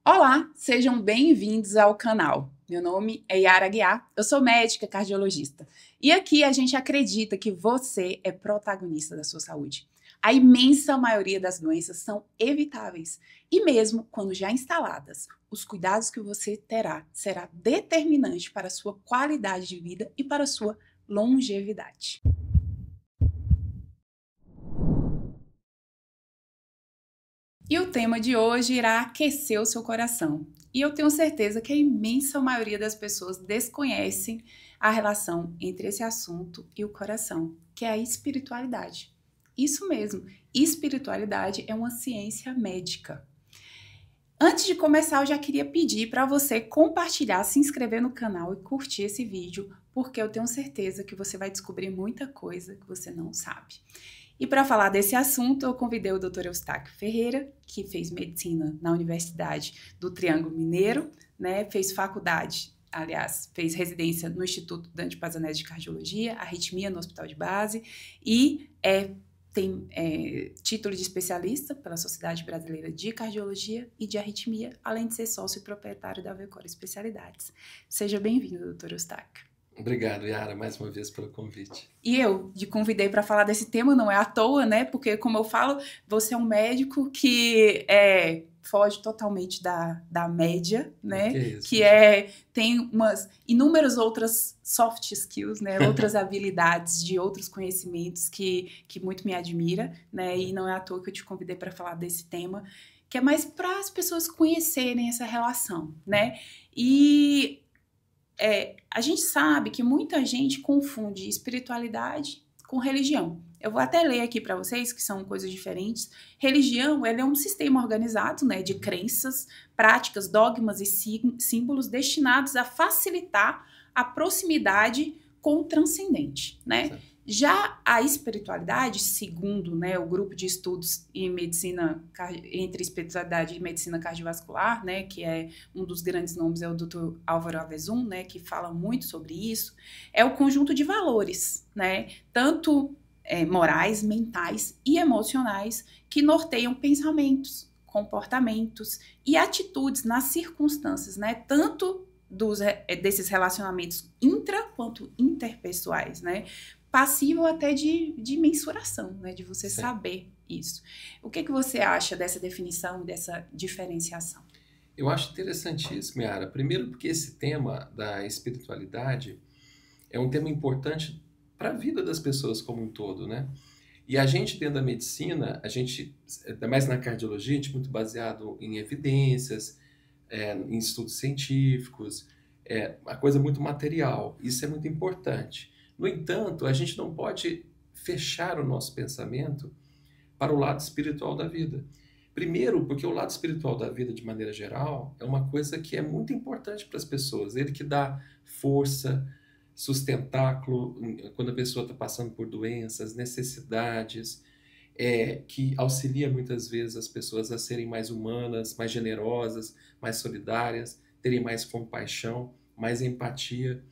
Olá, sejam bem-vindos ao canal. Meu nome é Yara Aguiar, eu sou médica cardiologista e aqui a gente acredita que você é protagonista da sua saúde. A imensa maioria das doenças são evitáveis e mesmo quando já instaladas, os cuidados que você terá será determinante para a sua qualidade de vida e para a sua longevidade. E o tema de hoje irá aquecer o seu coração. E eu tenho certeza que a imensa maioria das pessoas desconhecem a relação entre esse assunto e o coração, que é a espiritualidade. Isso mesmo, espiritualidade é uma ciência médica. Antes de começar, eu já queria pedir para você compartilhar, se inscrever no canal e curtir esse vídeo, porque eu tenho certeza que você vai descobrir muita coisa que você não sabe. E para falar desse assunto, eu convidei o Dr. Eustáquio Ferreira, que fez medicina na Universidade do Triângulo Mineiro, né? Fez faculdade, aliás, fez residência no Instituto Dante Pazanese de Cardiologia, arritmia no Hospital de Base e tem título de especialista pela Sociedade Brasileira de Cardiologia e de Arritmia, além de ser sócio e proprietário da Vecora Especialidades. Seja bem-vindo, Dr. Eustáquio. Obrigado, Yara, mais uma vez pelo convite. E eu te convidei para falar desse tema, não é à toa, né? Porque, como eu falo, você é um médico que foge totalmente da média, né? Tem umas inúmeras outras soft skills, né? Outras habilidades de outros conhecimentos que muito me admira, né? E não é à toa que eu te convidei para falar desse tema, que é mais para as pessoas conhecerem essa relação, né? E a gente sabe que muita gente confunde espiritualidade com religião. Eu vou até ler aqui para vocês, que são coisas diferentes. Religião, ela é um sistema organizado, né, de crenças, práticas, dogmas e símbolos destinados a facilitar a proximidade com o transcendente, né? Certo. Já a espiritualidade, segundo, né, o grupo de estudos em medicina, entre espiritualidade e medicina cardiovascular, né, que é um dos grandes nomes, é o Dr. Álvaro Avezum, né, que fala muito sobre isso, é o conjunto de valores, né, tanto morais, mentais e emocionais que norteiam pensamentos, comportamentos e atitudes nas circunstâncias, né, tanto desses relacionamentos intra quanto interpessoais, né, passível até de mensuração, né? De você saber isso. O que você acha dessa definição, dessa diferenciação? Eu acho interessantíssimo, Yara. Primeiro porque esse tema da espiritualidade é um tema importante para a vida das pessoas como um todo, né? E a gente, dentro da medicina, ainda mais na cardiologia, a gente é muito baseado em evidências, em estudos científicos, uma coisa muito material. Isso é muito importante. No entanto, a gente não pode fechar o nosso pensamento para o lado espiritual da vida. Primeiro, porque o lado espiritual da vida, de maneira geral, é uma coisa que é muito importante para as pessoas. Ele que dá força, sustentáculo, quando a pessoa está passando por doenças, necessidades, que auxilia muitas vezes as pessoas a serem mais humanas, mais generosas, mais solidárias, terem mais compaixão, mais empatia.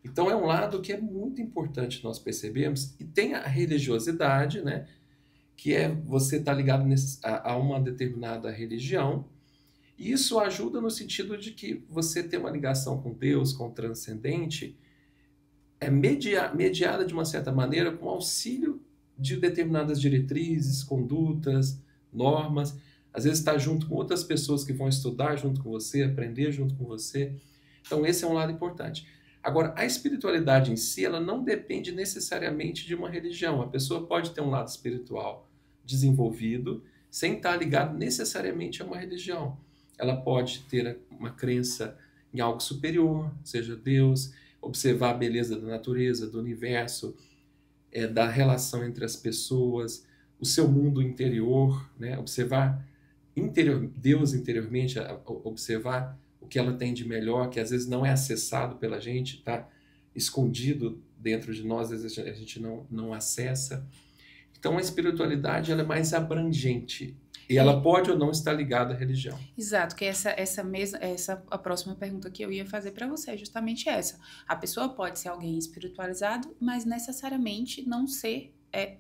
Então é um lado que é muito importante nós percebemos, e tem a religiosidade, né, que é você estar ligado a uma determinada religião, e isso ajuda no sentido de que você tem uma ligação com Deus, com o transcendente, mediada de uma certa maneira com auxílio de determinadas diretrizes, condutas, normas, às vezes está junto com outras pessoas que vão estudar junto com você, aprender junto com você. Então esse é um lado importante. Agora, a espiritualidade em si, ela não depende necessariamente de uma religião. A pessoa pode ter um lado espiritual desenvolvido sem estar ligado necessariamente a uma religião. Ela pode ter uma crença em algo superior, seja Deus, observar a beleza da natureza, do universo, da relação entre as pessoas, o seu mundo interior, né? Observar Deus interiormente, observar o que ela tem de melhor, que às vezes não é acessado pela gente, está escondido dentro de nós, às vezes a gente não acessa. Então a espiritualidade, ela é mais abrangente. E ela pode ou não estar ligada à religião. Exato, que a próxima pergunta que eu ia fazer para você é justamente essa. A pessoa pode ser alguém espiritualizado, mas necessariamente não ser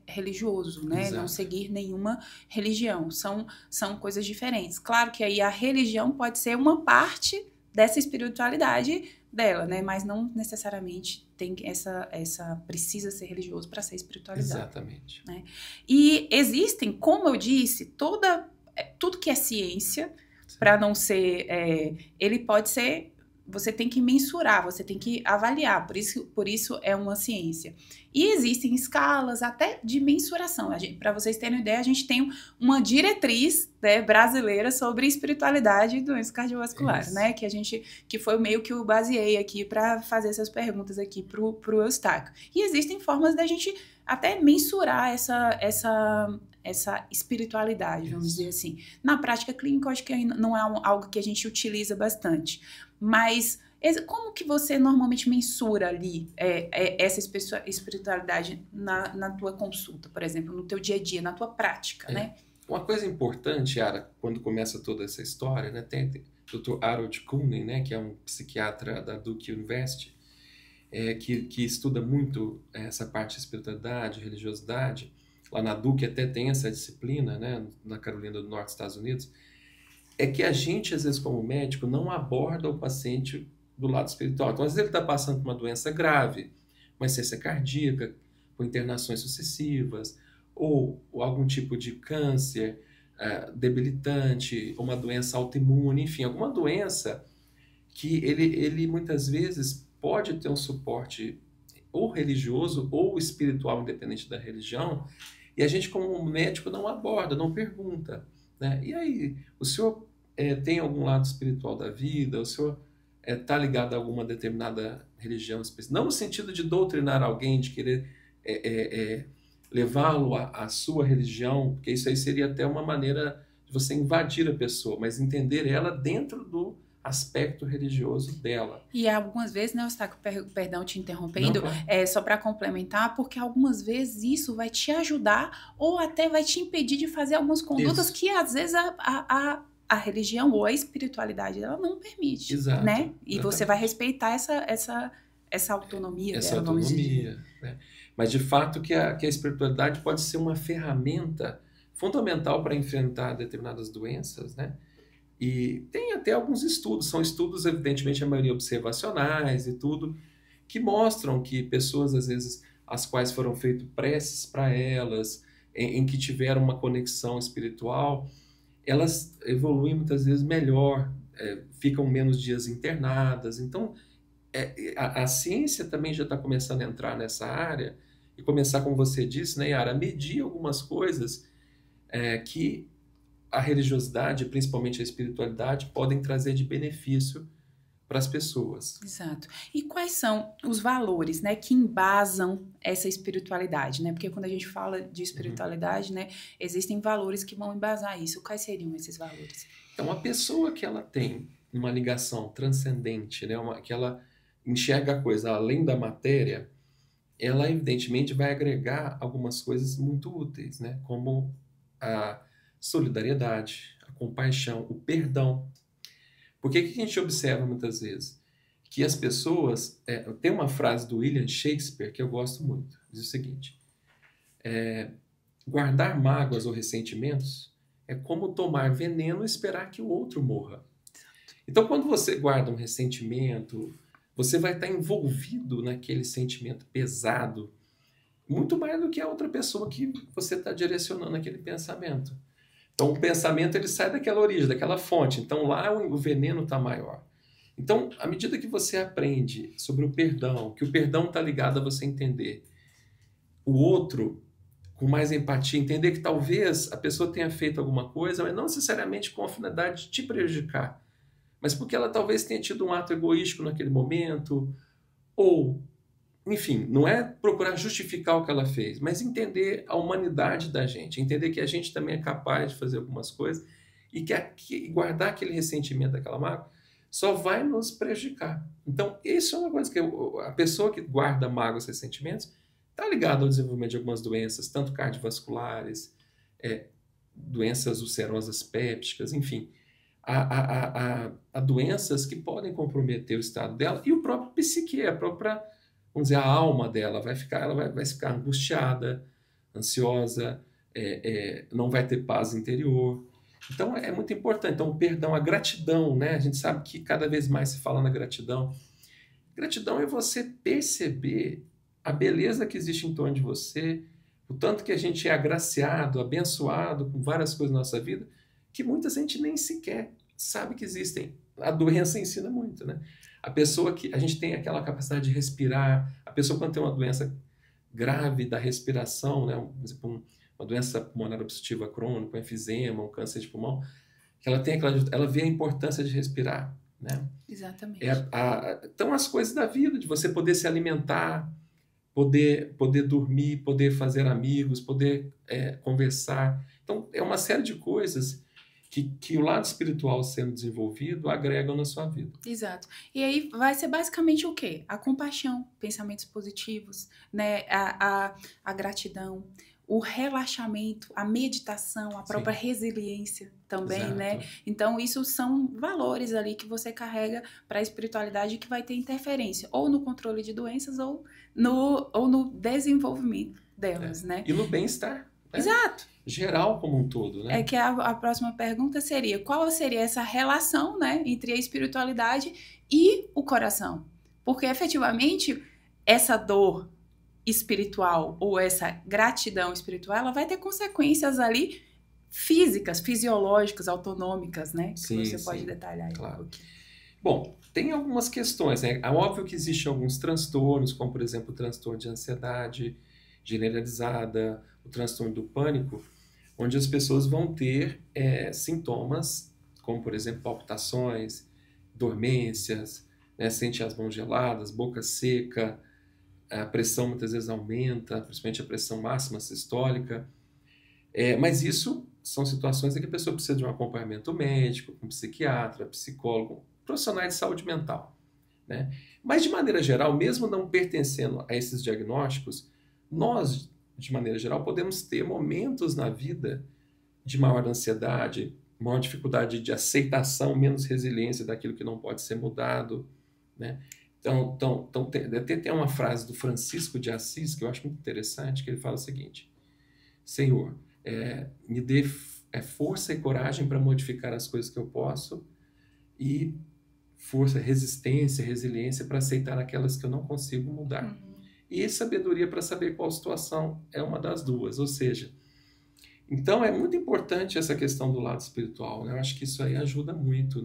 religioso, né? Exato. Não seguir nenhuma religião. São coisas diferentes. Claro que aí a religião pode ser uma parte dessa espiritualidade dela, né? Mas não necessariamente tem precisa ser religioso para ser espiritualizado. Exatamente. Né? E existem, como eu disse, tudo que é ciência, para não ser... ele pode ser... Você tem que mensurar, você tem que avaliar, por isso é uma ciência. E existem escalas até de mensuração. Para vocês terem uma ideia, a gente tem uma diretriz, né, brasileira sobre espiritualidade e doenças cardiovasculares, né? Que foi meio que eu baseei aqui para fazer essas perguntas aqui pro Eustáquio. E existem formas da gente até mensurar essa espiritualidade, vamos dizer assim. Na prática clínica, eu acho que não é algo que a gente utiliza bastante. Mas como que você normalmente mensura ali essa espiritualidade na tua consulta, por exemplo, no teu dia a dia, na tua prática, né? Uma coisa importante, Yara, quando começa toda essa história, né, tem o Dr. Harold Kuhnen, né, que é um psiquiatra da Duke University, que estuda muito essa parte de espiritualidade, religiosidade. Lá na Duke até tem essa disciplina, né, na Carolina do Norte, Estados Unidos. É que a gente, às vezes, como médico, não aborda o paciente do lado espiritual. Então, às vezes, ele está passando por uma doença grave, uma insuficiência cardíaca, com internações sucessivas, ou algum tipo de câncer debilitante, uma doença autoimune, enfim, alguma doença que ele muitas vezes pode ter um suporte ou religioso ou espiritual, independente da religião, e a gente, como médico, não aborda, não pergunta, né? E aí, o senhor tem algum lado espiritual da vida? O senhor está ligado a alguma determinada religião específica? Não no sentido de doutrinar alguém, de querer levá-lo à sua religião, porque isso aí seria até uma maneira de você invadir a pessoa, mas entender ela dentro do aspecto religioso dela. E algumas vezes, né, Eustáquio, perdão te interrompendo, não, claro. Só para complementar, porque algumas vezes isso vai te ajudar ou até vai te impedir de fazer algumas condutas isso. Que às vezes a religião ou a espiritualidade ela não permite. Exato, né? E exatamente. Você vai respeitar essa autonomia essa dela, autonomia, vamos dizer. Né? Mas de fato que a espiritualidade pode ser uma ferramenta fundamental para enfrentar determinadas doenças, né? E tem até alguns estudos, são estudos, evidentemente, a maioria observacionais e tudo, que mostram que pessoas, às vezes, as quais foram feitas preces para elas, em que tiveram uma conexão espiritual, elas evoluem muitas vezes melhor, ficam menos dias internadas. Então, a ciência também já está começando a entrar nessa área e começar, como você disse, né, Yara, a medir algumas coisas que a religiosidade, principalmente a espiritualidade, podem trazer de benefício para as pessoas. Exato. E quais são os valores, né, que embasam essa espiritualidade, né? Porque quando a gente fala de espiritualidade, né, existem valores que vão embasar isso. Quais seriam esses valores? Então, a pessoa que ela tem uma ligação transcendente, né, que ela enxerga a coisa além da matéria, ela evidentemente vai agregar algumas coisas muito úteis, né, como a solidariedade, a compaixão, o perdão. Porque o que a gente observa muitas vezes? Que as pessoas... tem uma frase do William Shakespeare que eu gosto muito. Diz o seguinte: guardar mágoas ou ressentimentos é como tomar veneno e esperar que o outro morra. Então, quando você guarda um ressentimento, você vai estar envolvido naquele sentimento pesado, muito mais do que a outra pessoa que você está direcionando aquele pensamento. Então, o pensamento ele sai daquela origem, daquela fonte. Então, lá o veneno está maior. Então, à medida que você aprende sobre o perdão, que o perdão está ligado a você entender o outro com mais empatia, entender que talvez a pessoa tenha feito alguma coisa, mas não necessariamente com a finalidade de te prejudicar, mas porque ela talvez tenha tido um ato egoístico naquele momento, ou... Enfim, não é procurar justificar o que ela fez, mas entender a humanidade da gente, entender que a gente também é capaz de fazer algumas coisas e que guardar aquele ressentimento, aquela mágoa, só vai nos prejudicar. Então, isso é uma coisa que a pessoa que guarda mágoas e ressentimentos está ligada ao desenvolvimento de algumas doenças, tanto cardiovasculares, doenças ulcerosas pépticas, enfim, a doenças que podem comprometer o estado dela e o próprio psique, a própria... Vamos dizer, a alma dela vai ficar, ela vai ficar angustiada, ansiosa, não vai ter paz interior. Então, é muito importante. Então, o perdão, a gratidão, né? A gente sabe que cada vez mais se fala na gratidão. Gratidão é você perceber a beleza que existe em torno de você, o tanto que a gente é agraciado, abençoado com várias coisas na nossa vida, que muita gente nem sequer sabe que existem. A doença ensina muito, né? A pessoa que... A gente tem aquela capacidade de respirar, a pessoa quando tem uma doença grave da respiração, né? Por exemplo, uma doença pulmonar obstrutiva crônica, um enfisema, um câncer de pulmão, que ela vê a importância de respirar, né? Exatamente. Então, as coisas da vida, de você poder se alimentar, poder dormir, poder fazer amigos, poder conversar. Então, é uma série de coisas que o lado espiritual sendo desenvolvido agregam na sua vida. Exato. E aí vai ser basicamente o quê? A compaixão, pensamentos positivos, né? A gratidão, o relaxamento, a meditação, a própria resiliência também, Exato. né? Então, isso são valores ali que você carrega para a espiritualidade que vai ter interferência ou no controle de doenças ou no desenvolvimento delas, né? E no bem-estar. Né? Exato. Geral como um todo, né? É que a próxima pergunta seria, qual seria essa relação, né, entre a espiritualidade e o coração? Porque, efetivamente, essa dor espiritual ou essa gratidão espiritual, ela vai ter consequências ali físicas, fisiológicas, autonômicas, né? Sim, que você pode detalhar aí. Claro. Bom, tem algumas questões, né? É óbvio que existem alguns transtornos, como, por exemplo, o transtorno de ansiedade generalizada, o transtorno do pânico, onde as pessoas vão ter sintomas, como, por exemplo, palpitações, dormências, né? Sente as mãos geladas, boca seca, a pressão muitas vezes aumenta, principalmente a pressão máxima sistólica. Mas isso são situações em que a pessoa precisa de um acompanhamento médico, com psiquiatra, psicólogo, profissionais de saúde mental, né? Mas, de maneira geral, mesmo não pertencendo a esses diagnósticos, nós, de maneira geral, podemos ter momentos na vida de maior ansiedade, maior dificuldade de aceitação, menos resiliência daquilo que não pode ser mudado, né? Então tem uma frase do Francisco de Assis que eu acho muito interessante, que ele fala o seguinte: Senhor, me dê força e coragem para modificar as coisas que eu posso e força, resistência, resiliência para aceitar aquelas que eu não consigo mudar. E sabedoria para saber qual situação é uma das duas. Ou seja, então é muito importante essa questão do lado espiritual, né? Eu acho que isso aí ajuda muito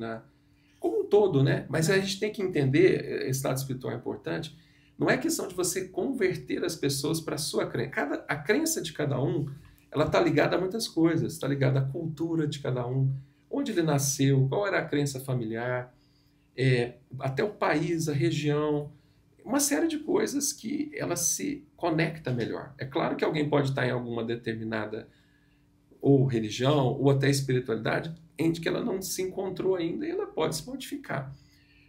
como um todo, né? Mas a gente tem que entender, esse lado espiritual é importante, não é questão de você converter as pessoas para a sua crença. A crença de cada um, ela está ligada a muitas coisas, está ligada à cultura de cada um, onde ele nasceu, qual era a crença familiar, até o país, a região, uma série de coisas que ela se conecta melhor. É claro que alguém pode estar em alguma determinada ou religião ou até espiritualidade em que ela não se encontrou ainda e ela pode se modificar.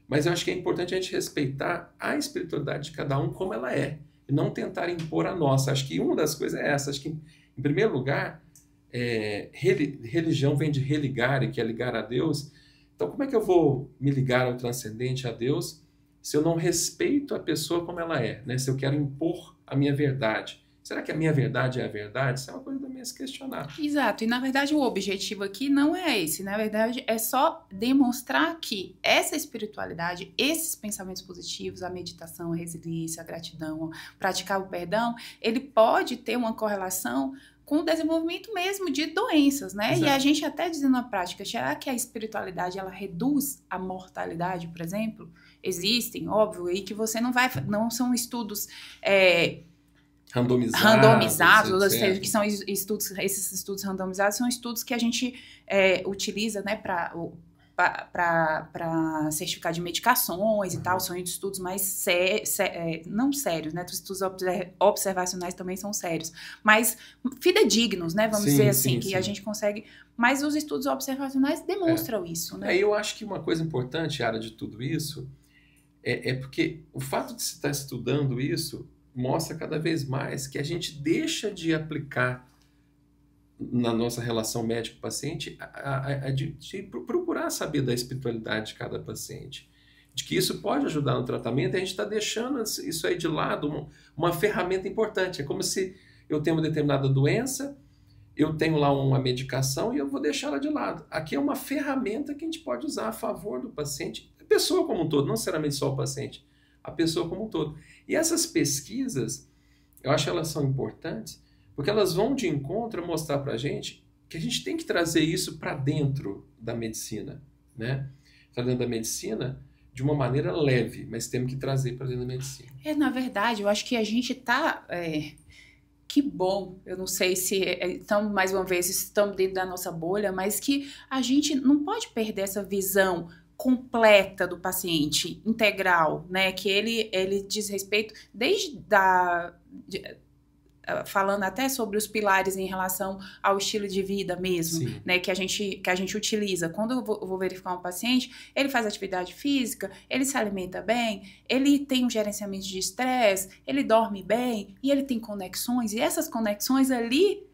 Mas eu acho que é importante a gente respeitar a espiritualidade de cada um como ela é e não tentar impor a nossa. Acho que uma das coisas é essa. Acho que, em primeiro lugar, religião vem de religare, que é ligar a Deus. Então, como é que eu vou me ligar ao transcendente, a Deus, se eu não respeito a pessoa como ela é, né? Se eu quero impor a minha verdade? Será que a minha verdade é a verdade? Isso é uma coisa também a se questionar. Exato. E, na verdade, o objetivo aqui não é esse. Na verdade, é só demonstrar que essa espiritualidade, esses pensamentos positivos, a meditação, a resiliência, a gratidão, praticar o perdão, ele pode ter uma correlação com o desenvolvimento mesmo de doenças, né? Exato. E a gente até dizendo na prática, será que a espiritualidade, ela reduz a mortalidade, por exemplo? Existem, óbvio, e que você não são estudos randomizados, ou seja, que são estudos, esses estudos randomizados são estudos que a gente utiliza, né, para certificar de medicações e tal, são estudos mais não sérios, né, os estudos observacionais também são sérios, mas fidedignos, né, vamos dizer assim, que a gente consegue, mas os estudos observacionais demonstram isso, né. Eu acho que uma coisa importante, Yara, de tudo isso, é porque o fato de se estar estudando isso mostra cada vez mais que a gente deixa de aplicar na nossa relação médico-paciente de procurar saber da espiritualidade de cada paciente, de que isso pode ajudar no tratamento, e a gente está deixando isso aí de lado, uma ferramenta importante. É como se eu tenho uma determinada doença, eu tenho lá uma medicação e eu vou deixar ela de lado. Aqui é uma ferramenta que a gente pode usar a favor do paciente, a pessoa como um todo, não necessariamente só o paciente, a pessoa como um todo. E essas pesquisas, eu acho que elas são importantes, porque elas vão de encontro a mostrar para a gente que a gente tem que trazer isso para dentro da medicina, né? Para dentro da medicina de uma maneira leve, mas temos que trazer para dentro da medicina. Na verdade, eu acho que a gente está... Que bom, eu não sei se estamos, mais uma vez, estamos dentro da nossa bolha, mas que a gente não pode perder essa visão completa do paciente, integral, né? Que ele diz respeito desde falando até sobre os pilares em relação ao estilo de vida mesmo, sim, né, que a gente utiliza. Quando eu vou verificar um paciente, ele faz atividade física, ele se alimenta bem, ele tem um gerenciamento de estresse, ele dorme bem, e ele tem conexões, e essas conexões ali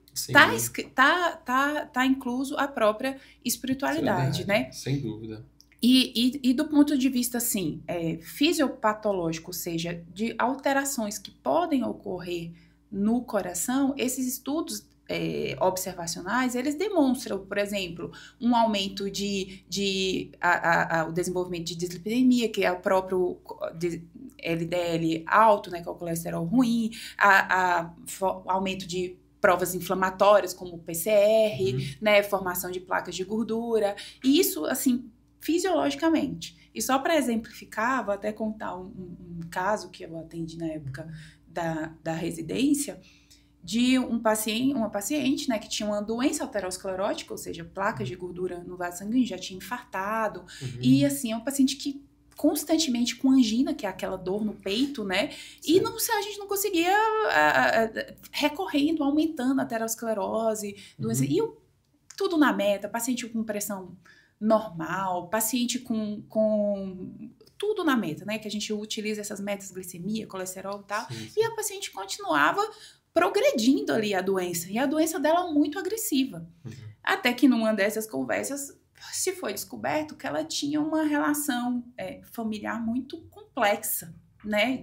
tá incluso a própria espiritualidade, né? Sem dúvida. E do ponto de vista, assim, fisiopatológico, ou seja, de alterações que podem ocorrer no coração, esses estudos observacionais, eles demonstram, por exemplo, um aumento o desenvolvimento de dislipidemia, que é o próprio LDL alto, né, que é o colesterol ruim, aumento de provas inflamatórias, como o PCR, né, formação de placas de gordura, e isso, assim, fisiologicamente. E só para exemplificar, vou até contar um caso que eu atendi na época da residência, de uma paciente, né, que tinha uma doença aterosclerótica, ou seja, placas de gordura no vaso sanguíneo, já tinha infartado, e assim, é um paciente que constantemente com angina, que é aquela dor no peito, né, sim, e a gente não conseguia, recorrendo, aumentando a aterosclerose, doença, e tudo na meta, paciente com pressão normal, paciente com tudo na meta, né? Que a gente utiliza essas metas, glicemia, colesterol e tal. Sim, sim. E a paciente continuava progredindo ali a doença. E a doença dela muito agressiva. Até que numa dessas conversas se foi descoberto que ela tinha uma relação familiar muito complexa, né?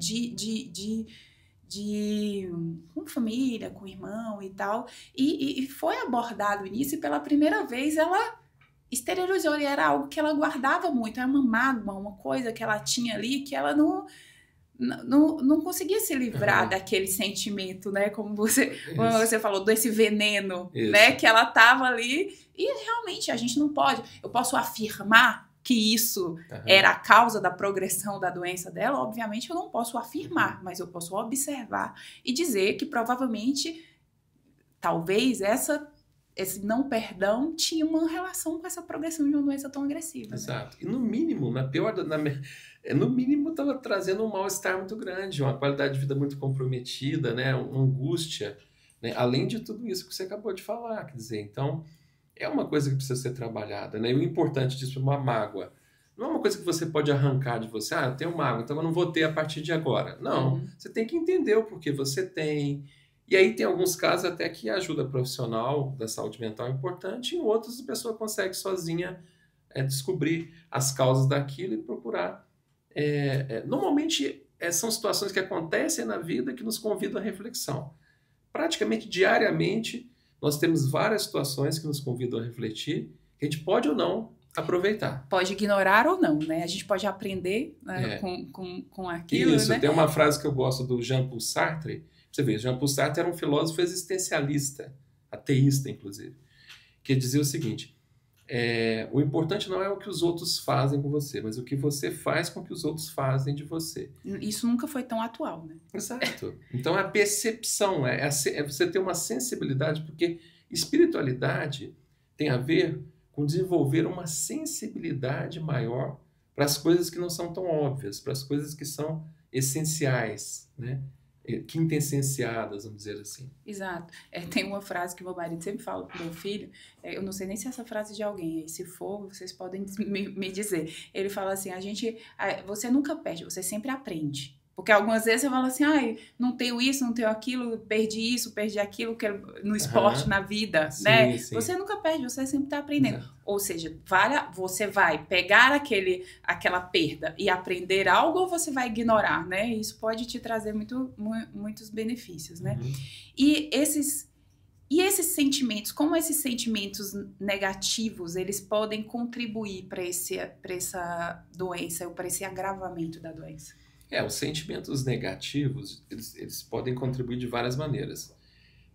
Com família, com irmão e tal. E foi abordado nisso e pela primeira vez ela exteriorizou, e era algo que ela guardava muito, era uma mágoa, uma coisa que ela tinha ali, que ela não conseguia se livrar daquele sentimento, né, como você falou, desse veneno, né, que ela tava ali, e realmente a gente não pode, eu posso afirmar que isso era a causa da progressão da doença dela, obviamente eu não posso afirmar, mas eu posso observar e dizer que provavelmente, talvez esse não perdão tinha uma relação com essa progressão de uma doença tão agressiva. Exato. Né? E no mínimo, no mínimo estava trazendo um mal-estar muito grande, uma qualidade de vida muito comprometida, né? Uma angústia, né? Além de tudo isso que você acabou de falar, quer dizer, então é uma coisa que precisa ser trabalhada, né? E o importante disso é uma mágoa. Não é uma coisa que você pode arrancar de você, eu tenho mágoa, então eu não vou ter a partir de agora. Não, você tem que entender o porquê você tem. E aí tem alguns casos até que a ajuda profissional da saúde mental é importante, e em outros a pessoa consegue sozinha descobrir as causas daquilo e procurar. Normalmente são situações que acontecem na vida que nos convidam à reflexão. Praticamente diariamente nós temos várias situações que nos convidam a refletir, que a gente pode ou não aproveitar. Pode ignorar ou não, né? A gente pode aprender, né, com aquilo. Isso, né? Tem uma frase que eu gosto do Jean-Paul Sartre. Você vê, Jean-Paul Sartre era um filósofo existencialista, ateísta, inclusive, que dizia o seguinte, o importante não é o que os outros fazem com você, mas o que você faz com o que os outros fazem de você. Isso nunca foi tão atual, né? Exato. Então, a percepção, é você ter uma sensibilidade, porque espiritualidade tem a ver com desenvolver uma sensibilidade maior para as coisas que não são tão óbvias, para as coisas que são essenciais, né? Quintessenciadas, vamos dizer assim. Exato. Tem uma frase que meu marido sempre fala pro meu filho, eu não sei nem se é essa frase de alguém, aí se for, vocês podem me dizer. Ele fala assim, você nunca perde, você sempre aprende. Porque algumas vezes você fala assim, ai, não tenho isso, não tenho aquilo, perdi aquilo que no esporte, na vida, sim, né? Sim. Você nunca perde, você sempre está aprendendo. Exato. Ou seja, você vai pegar aquela perda e aprender algo ou você vai ignorar, né? Isso pode te trazer muitos benefícios, né? E esses sentimentos, como esses sentimentos negativos, eles podem contribuir para essa doença ou para esse agravamento da doença? Os sentimentos negativos, eles podem contribuir de várias maneiras.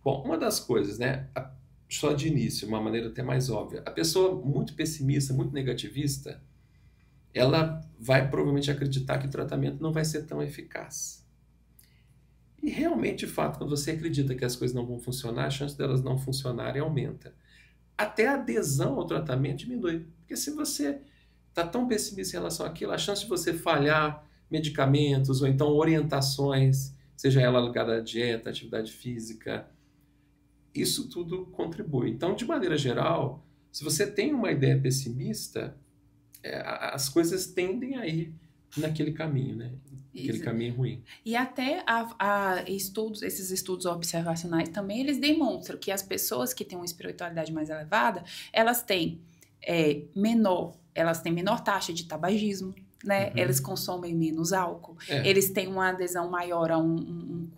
Bom, uma das coisas, né, só de início, uma maneira até mais óbvia, a pessoa muito pessimista, muito negativista, ela vai provavelmente acreditar que o tratamento não vai ser tão eficaz. E realmente, de fato, quando você acredita que as coisas não vão funcionar, a chance delas não funcionarem aumenta. Até a adesão ao tratamento diminui. Porque se você está tão pessimista em relação àquilo, a chance de você falhar medicamentos ou então orientações, seja ela ligada à dieta, atividade física, isso tudo contribui. Então, de maneira geral, se você tem uma ideia pessimista, as coisas tendem a ir naquele caminho, né? Aquele caminho ruim. E até esses estudos observacionais também, eles demonstram que as pessoas que têm uma espiritualidade mais elevada, elas têm menor taxa de tabagismo, né? Eles consomem menos álcool, eles têm uma adesão maior a um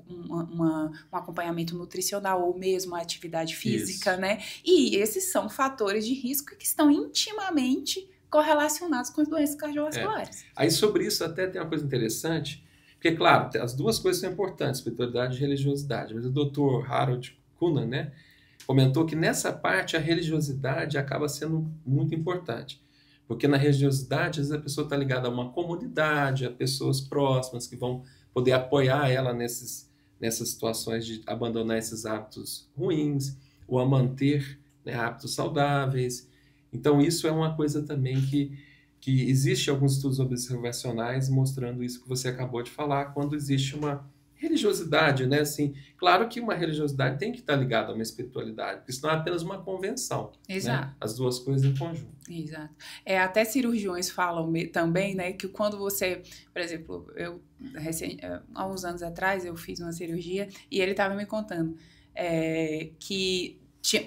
acompanhamento nutricional ou mesmo a atividade física, Isso. né? E esses são fatores de risco que estão intimamente correlacionados com as doenças cardiovasculares. Aí sobre isso até tem uma coisa interessante, porque claro, as duas coisas são importantes, espiritualidade e religiosidade, mas o Dr. Harold Kuhn, né, comentou que nessa parte a religiosidade acaba sendo muito importante. Porque na religiosidade, às vezes a pessoa está ligada a uma comunidade, a pessoas próximas que vão poder apoiar ela nessas situações de abandonar esses hábitos ruins ou a manter, né, hábitos saudáveis. Então, isso é uma coisa também que existe alguns estudos observacionais mostrando isso que você acabou de falar, quando existe uma religiosidade, né? Assim, claro que uma religiosidade tem que estar ligada a uma espiritualidade, porque senão é apenas uma convenção. Exato. Né? As duas coisas em conjunto. Exato. Até cirurgiões falam também, né, que quando você, por exemplo, há uns anos atrás eu fiz uma cirurgia e ele estava me contando que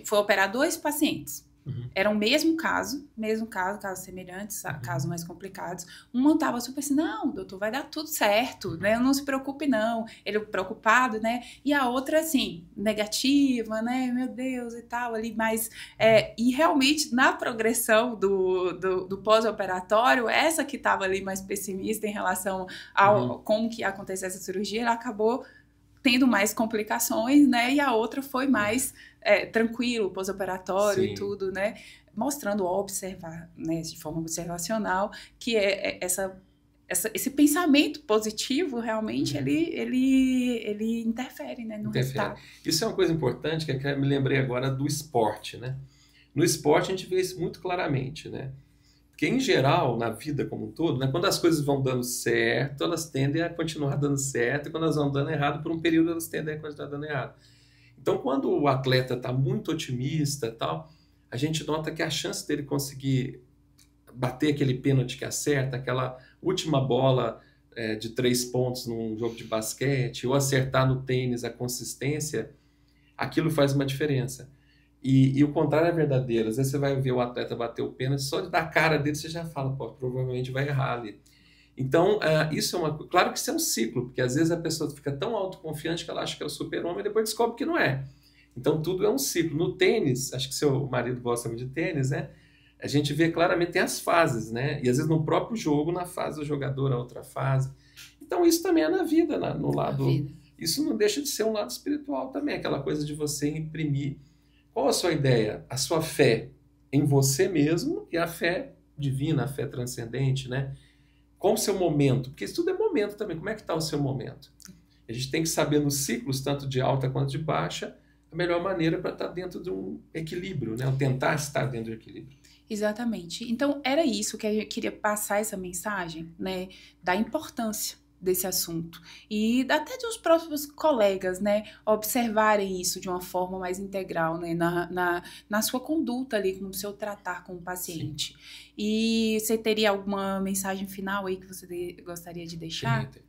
foi operar 2 pacientes. Era o mesmo caso, casos semelhantes, casos mais complicados. Uma estava super assim, não, doutor, vai dar tudo certo, né? Não se preocupe, não. Ele preocupado, né? E a outra, assim, negativa, né? Meu Deus, e tal, ali, mas... e realmente, na progressão do pós-operatório, essa que estava ali mais pessimista em relação ao como que ia acontecer essa cirurgia, ela acabou tendo mais complicações, né? E a outra foi mais tranquilo, pós-operatório e tudo, né? Mostrando observar, né, de forma observacional, que esse pensamento positivo, realmente, ele interfere, né, no resultado. Isso é uma coisa importante, que eu me lembrei agora do esporte, né? No esporte, a gente vê isso muito claramente, né? Porque, em geral, na vida como um todo, né, quando as coisas vão dando certo, elas tendem a continuar dando certo, e quando elas vão dando errado, por um período, elas tendem a continuar dando errado. Então, quando o atleta está muito otimista, tal, a gente nota que a chance dele conseguir bater aquele pênalti que acerta, aquela última bola de 3 pontos num jogo de basquete, ou acertar no tênis a consistência, aquilo faz uma diferença. E o contrário é verdadeiro. Às vezes você vai ver o atleta bater o pênalti, só de dar a cara dele você já fala, pô, provavelmente vai errar ali. Então, isso é claro que isso é um ciclo, porque às vezes a pessoa fica tão autoconfiante que ela acha que é o super-homem e depois descobre que não é. Então, tudo é um ciclo. No tênis, acho que seu marido gosta muito de tênis, né? A gente vê claramente, tem as fases, né? E às vezes no próprio jogo, na fase do jogador, a outra fase. Então, isso também é na vida, no lado... Isso não deixa de ser um lado espiritual também, aquela coisa de você imprimir. Qual a sua ideia? A sua fé em você mesmo e a fé divina, a fé transcendente, né? Qual o seu momento? Porque isso tudo é momento também. Como é que está o seu momento? A gente tem que saber nos ciclos, tanto de alta quanto de baixa, a melhor maneira para estar dentro de um equilíbrio, né? Ou tentar estar dentro de um equilíbrio. Exatamente. Então, era isso que a gente queria passar, essa mensagem, né? Da importância desse assunto. E até dos próximos colegas, né? Observarem isso de uma forma mais integral, né? Na sua conduta ali, no seu tratar com o paciente. Sim. E você teria alguma mensagem final aí que você gostaria de deixar? Tem.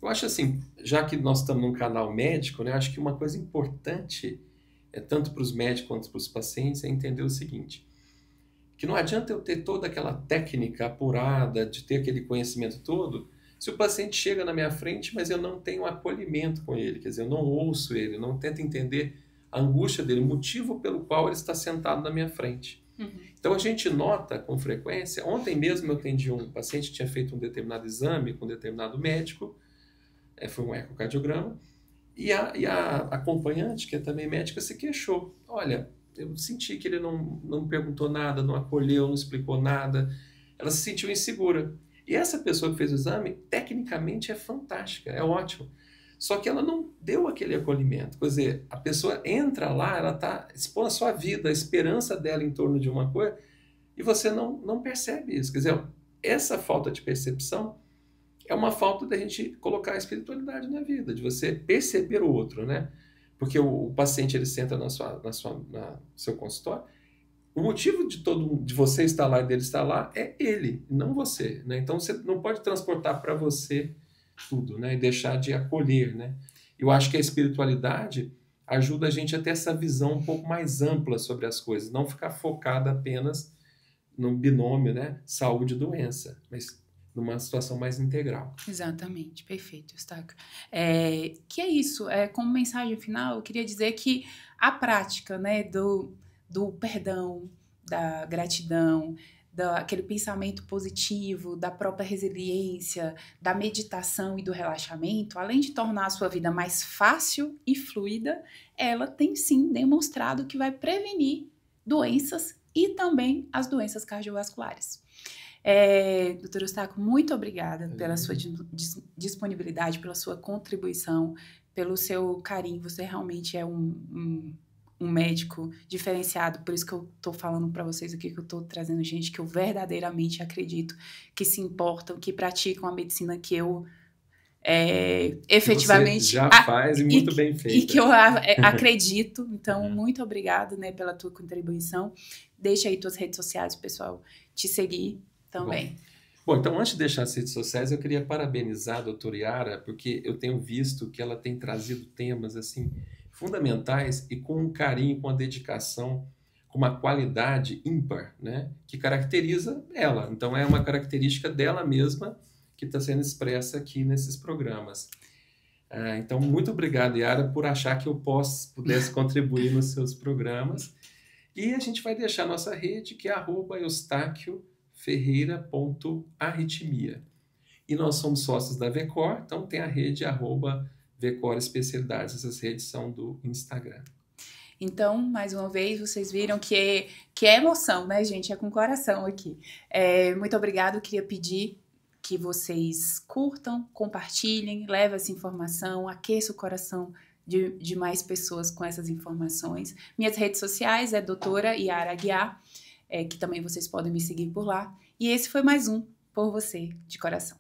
Eu acho assim, já que nós estamos num canal médico, né, acho que uma coisa importante, tanto para os médicos quanto para os pacientes, é entender o seguinte, que não adianta eu ter toda aquela técnica apurada, de ter aquele conhecimento todo, se o paciente chega na minha frente, mas eu não tenho acolhimento com ele, quer dizer, eu não ouço ele, não tento entender a angústia dele, o motivo pelo qual ele está sentado na minha frente. Então a gente nota com frequência, ontem mesmo eu atendi um paciente que tinha feito um determinado exame com um determinado médico, foi um ecocardiograma, e a acompanhante, que é também médica, se queixou. Olha, eu senti que ele não perguntou nada, não acolheu, não explicou nada, ela se sentiu insegura. E essa pessoa que fez o exame, tecnicamente é fantástica, é ótimo. Só que ela não deu aquele acolhimento. Quer dizer, a pessoa entra lá, ela está expondo a sua vida, a esperança dela em torno de uma coisa, e você não percebe isso. Quer dizer, essa falta de percepção é uma falta da gente colocar a espiritualidade na vida, de você perceber o outro, né? Porque o paciente, ele senta no seu consultório, o motivo de você estar lá e dele estar lá é ele, não você, né? Então você não pode transportar para você tudo, né? E deixar de acolher, né? Eu acho que a espiritualidade ajuda a gente a ter essa visão um pouco mais ampla sobre as coisas, não ficar focada apenas no binômio, né? Saúde e doença, mas numa situação mais integral. Exatamente, perfeito, Eustáquio. Que é isso, como mensagem final, eu queria dizer que a prática, né, do perdão, da gratidão, daquele pensamento positivo, da própria resiliência, da meditação e do relaxamento, além de tornar a sua vida mais fácil e fluida, ela tem sim demonstrado que vai prevenir doenças e também as doenças cardiovasculares. Doutor Eustáquio, muito obrigada pela sua disponibilidade, pela sua contribuição, pelo seu carinho. Você realmente é um médico diferenciado, por isso que eu estou falando para vocês aqui, que eu estou trazendo gente que eu verdadeiramente acredito, que se importam, que praticam a medicina que eu efetivamente você já faz e muito bem feito. E que eu acredito. Então, muito obrigada, né, pela tua contribuição. Deixa aí tuas redes sociais, pessoal, te seguir também. Bom, então antes de deixar as redes sociais, eu queria parabenizar a doutora Yara, porque eu tenho visto que ela tem trazido temas assim fundamentais e com um carinho, com uma dedicação, com uma qualidade ímpar, né, que caracteriza ela. Então é uma característica dela mesma que está sendo expressa aqui nesses programas. Então, muito obrigado, Yara, por achar que eu pudesse contribuir nos seus programas. E a gente vai deixar nossa rede, que é @eustachioferreira.arritmia. E nós somos sócios da VECOR, então tem a rede @VECOR Especialidades. Essas redes são do Instagram. Então, mais uma vez, vocês viram que é emoção, né, gente? É com o coração aqui. Muito obrigado. Queria pedir que vocês curtam, compartilhem, levem essa informação, aqueça o coração de mais pessoas com essas informações. Minhas redes sociais é doutora Yara Aguiar, que também vocês podem me seguir por lá. E esse foi mais um Por Você, de Coração.